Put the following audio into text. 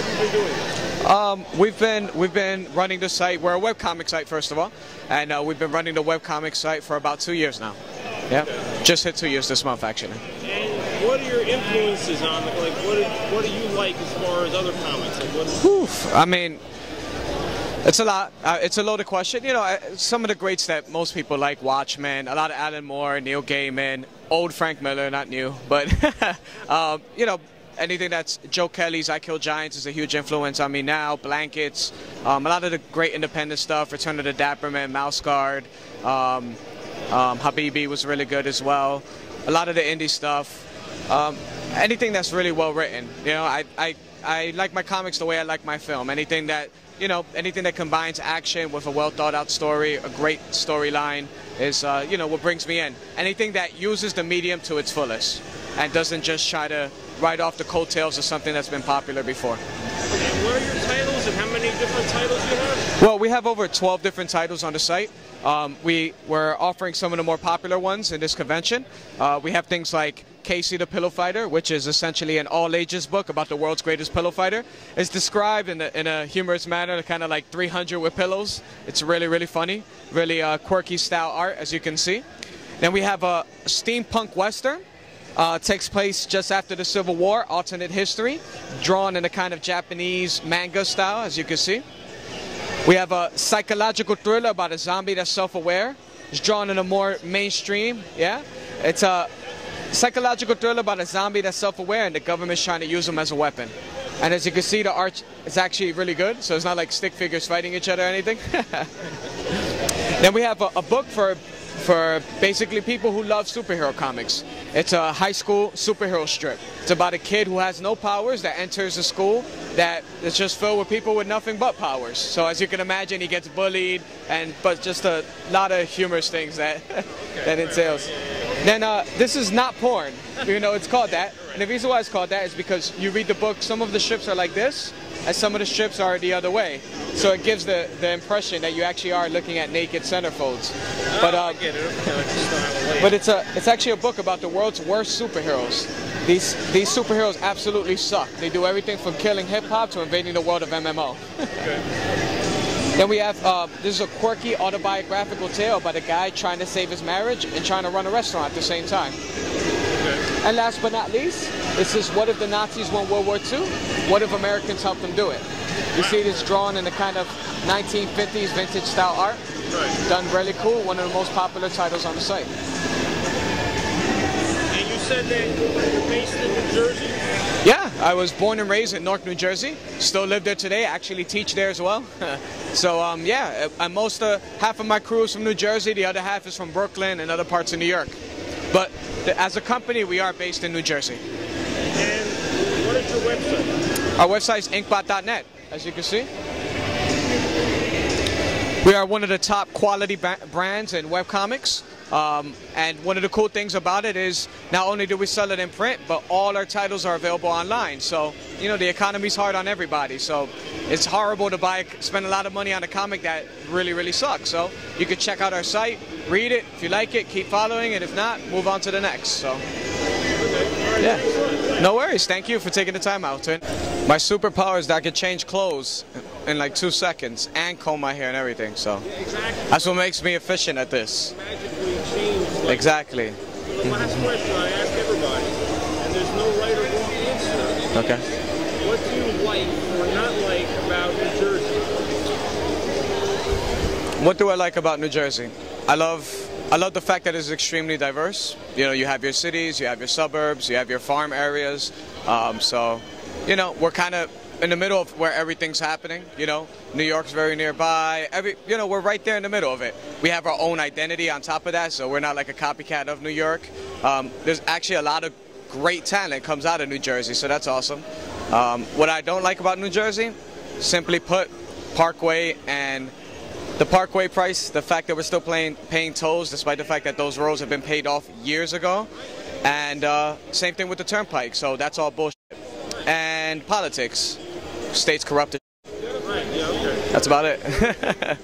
have you been doing this? We've been running the site. We're a webcomic site, first of all, and we've been running the webcomic site for about 2 years now. Yeah, just hit 2 years this month, actually. And what are your influences on? Like, what do you like as far as other comics? Like, I mean, it's a lot. It's a loaded question. You know, some of the greats that most people like: Watchmen, a lot of Alan Moore, Neil Gaiman, old Frank Miller, not new, but you know. Anything that's Joe Kelly's I Kill Giants is a huge influence on me now. Blankets, a lot of the great independent stuff. Return of the Dapper Man, Mouse Guard, Habibi was really good as well. A lot of the indie stuff. Anything that's really well written. You know, I like my comics the way I like my film. Anything that, you know, anything that combines action with a well thought out story, a great storyline is, you know, what brings me in. Anything that uses the medium to its fullest and doesn't just try to write off the coattails of something that's been popular before. Okay, what are your titles and how many different titles you have? Well, we have over 12 different titles on the site. We're offering some of the more popular ones in this convention. We have things like Casey the Pillow Fighter, which is essentially an all-ages book about the world's greatest pillow fighter. It's described in a humorous manner, kind of like 300 with pillows. It's really, really funny, really quirky style art, as you can see. Then we have a steampunk western. Takes place just after the Civil War, alternate history, drawn in a kind of Japanese manga style, as you can see. We have a psychological thriller about a zombie that's self-aware. It's drawn in a more mainstream, yeah? It's a psychological thriller about a zombie that's self-aware and the government's trying to use him as a weapon. And as you can see, the art is actually really good, so it's not like stick figures fighting each other or anything. Then we have a book for basically people who love superhero comics. It's a high school superhero strip. It's about a kid who has no powers that enters a school that is just filled with people with nothing but powers. So as you can imagine, he gets bullied, but just a lot of humorous things that that entails. Then this is not porn, even though it's called that. And the reason why it's called that is because you read the book, some of the strips are like this, and some of the strips are the other way. So it gives the impression that you actually are looking at naked centerfolds. But I get it. but it's actually a book about the world's worst superheroes. These superheroes absolutely suck. They do everything from killing hip hop to invading the world of MMO. Okay. Then we have this is a quirky autobiographical tale about a guy trying to save his marriage and trying to run a restaurant at the same time. Okay. And last but not least, this is what if the Nazis won World War II? What if Americans helped them do it? You see this drawn in the kind of 1950s vintage style art. Right. Done really cool, one of the most popular titles on the site. And you said that you're based in New Jersey? Yeah, I was born and raised in Newark, New Jersey. Still live there today, actually teach there as well. So yeah, half of my crew is from New Jersey, the other half is from Brooklyn and other parts of New York. But as a company, we are based in New Jersey. And what is your website? Our website is inkbot.net, as you can see. We are one of the top quality brands in webcomics. And one of the cool things about it is not only do we sell it in print, but all our titles are available online. So, you know, the economy's hard on everybody. So it's horrible to spend a lot of money on a comic that really, really sucks. So you can check out our site, read it. If you like it, keep following. And if not, move on to the next. So, yeah. No worries. Thank you for taking the time out. My superpower is that I can change clothes in like 2 seconds and comb my hair and everything. So that's what makes me efficient at this. Exactly. The last question I ask everybody, and there's no right or wrong answer. Okay. What do you like or not like about New Jersey? What do I like about New Jersey? I love the fact that it's extremely diverse. You know, you have your cities, you have your suburbs, you have your farm areas. So, you know, we're kind of in the middle of where everything's happening. You know, New York's very nearby. You know, we're right there in the middle of it. We have our own identity on top of that, so we're not like a copycat of New York. There's actually a lot of great talent comes out of New Jersey, so that's awesome. What I don't like about New Jersey, simply put, Parkway and the Parkway price, the fact that we're still paying tolls despite the fact that those roads have been paid off years ago. And same thing with the Turnpike, so that's all bullshit. And politics. State's corrupted. That's about it.